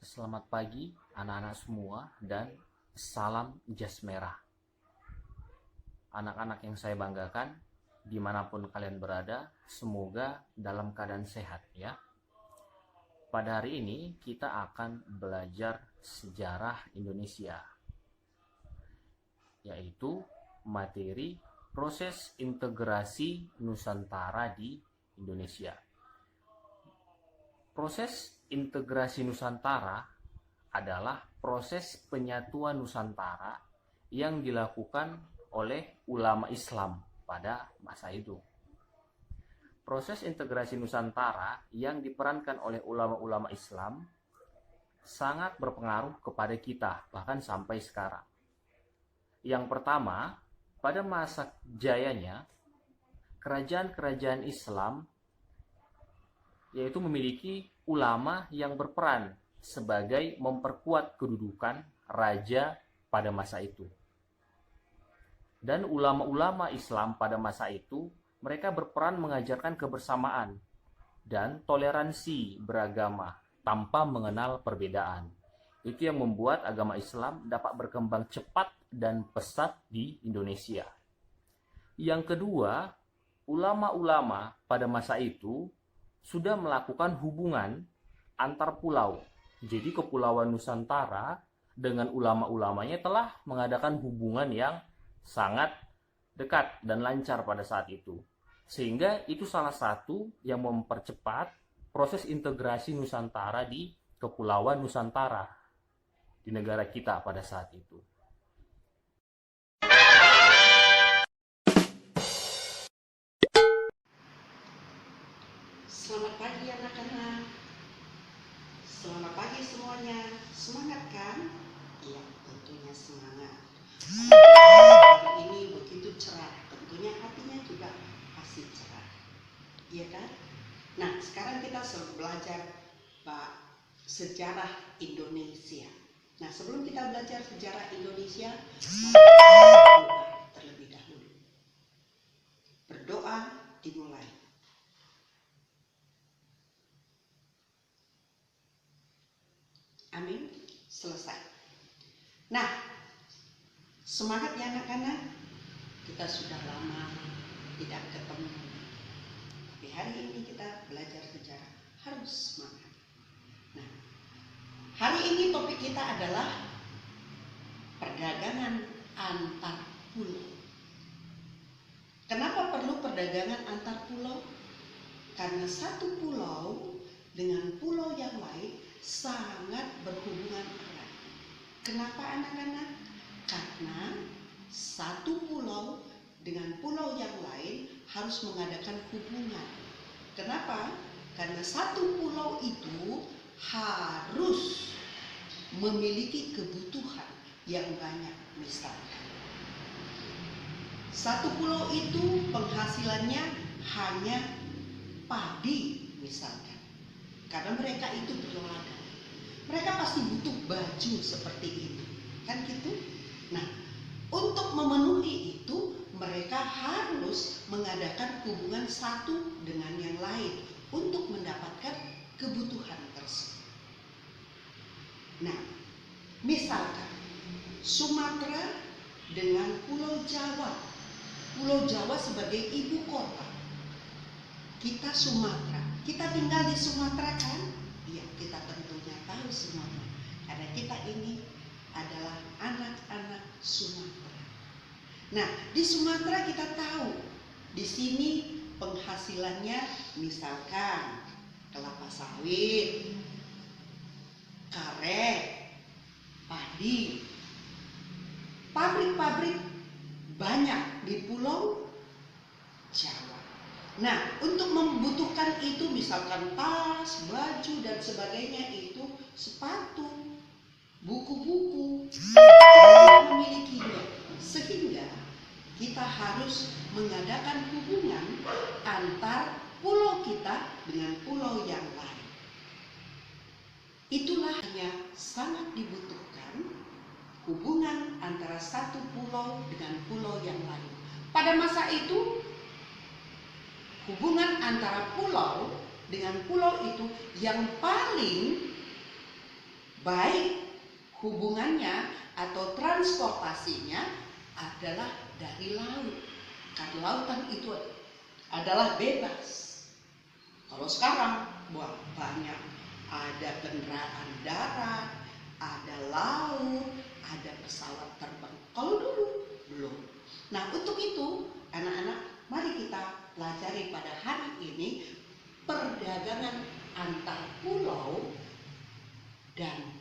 Selamat pagi anak-anak semua dan salam jas merah. Anak-anak yang saya banggakan, dimanapun kalian berada, semoga dalam keadaan sehat ya. Pada hari ini kita akan belajar sejarah Indonesia, yaitu materi proses integrasi Nusantara di Indonesia. Proses integrasi Nusantara adalah proses penyatuan Nusantara yang dilakukan oleh ulama Islam pada masa itu. Proses integrasi Nusantara yang diperankan oleh ulama-ulama Islam sangat berpengaruh kepada kita, bahkan sampai sekarang. Yang pertama, pada masa jayanya, kerajaan-kerajaan Islam yaitu memiliki ulama yang berperan sebagai memperkuat kedudukan raja pada masa itu. Dan ulama-ulama Islam pada masa itu, mereka berperan mengajarkan kebersamaan dan toleransi beragama tanpa mengenal perbedaan. Itu yang membuat agama Islam dapat berkembang cepat dan pesat di Indonesia. Yang kedua, ulama-ulama pada masa itu sudah melakukan hubungan antar pulau. Jadi Kepulauan Nusantara dengan ulama-ulamanya telah mengadakan hubungan yang sangat dekat dan lancar pada saat itu. Sehingga itu salah satu yang mempercepat proses integrasi Nusantara di Kepulauan Nusantara di negara kita pada saat itu. Selamat pagi anak-anak. Selamat pagi semuanya. Semangat kan? Iya, tentunya semangat. Hari ini begitu cerah. Tentunya hatinya juga pasti cerah. Iya kan? Nah, sekarang kita belajar sejarah Indonesia. Nah, sebelum kita belajar sejarah Indonesia, berdoa terlebih dahulu. Berdoa dimulai. Amin. Selesai. Nah, semangat ya anak-anak. Kita sudah lama tidak ketemu. Tapi hari ini kita belajar sejarah. Harus semangat. Nah, hari ini topik kita adalah perdagangan antar pulau. Kenapa perlu perdagangan antar pulau? Karena satu pulau dengan pulau yang lain sangat berhubungan erat. Kenapa anak-anak? Karena satu pulau dengan pulau yang lain harus mengadakan hubungan. Kenapa? Karena satu pulau itu harus memiliki kebutuhan yang banyak. Misalkan satu pulau itu penghasilannya hanya padi misalkan. Karena mereka itu berladang. Mereka pasti butuh baju seperti ini. Kan gitu? Nah, untuk memenuhi itu, mereka harus mengadakan hubungan satu dengan yang lain untuk mendapatkan kebutuhan tersebut. Nah, misalkan Sumatera dengan Pulau Jawa. Pulau Jawa sebagai ibu kota. Kita Sumatera. Kita tinggal di Sumatera kan? Iya, kita tentunya tahu Sumatera. Karena kita ini adalah anak-anak Sumatera. Nah, di Sumatera kita tahu di sini penghasilannya misalkan kelapa sawit, karet, padi. Pabrik-pabrik banyak di Pulau Jawa. Nah, untuk membutuhkan itu misalkan tas, baju dan sebagainya itu sepatu, buku-buku, kita memilikinya. Sehingga kita harus mengadakan hubungan antar pulau kita dengan pulau yang lain. Itulah yang sangat dibutuhkan hubungan antara satu pulau dengan pulau yang lain. Pada masa itu hubungan antara pulau dengan pulau itu yang paling baik hubungannya atau transportasinya adalah dari laut. Karena lautan itu adalah bebas. Kalau sekarang banyak, ada kendaraan darat, ada laut, ada pesawat terbang. Kalau dulu belum. Nah, untuk itu anak-anak, mari kita pelajari pada hari ini perdagangan antar pulau dan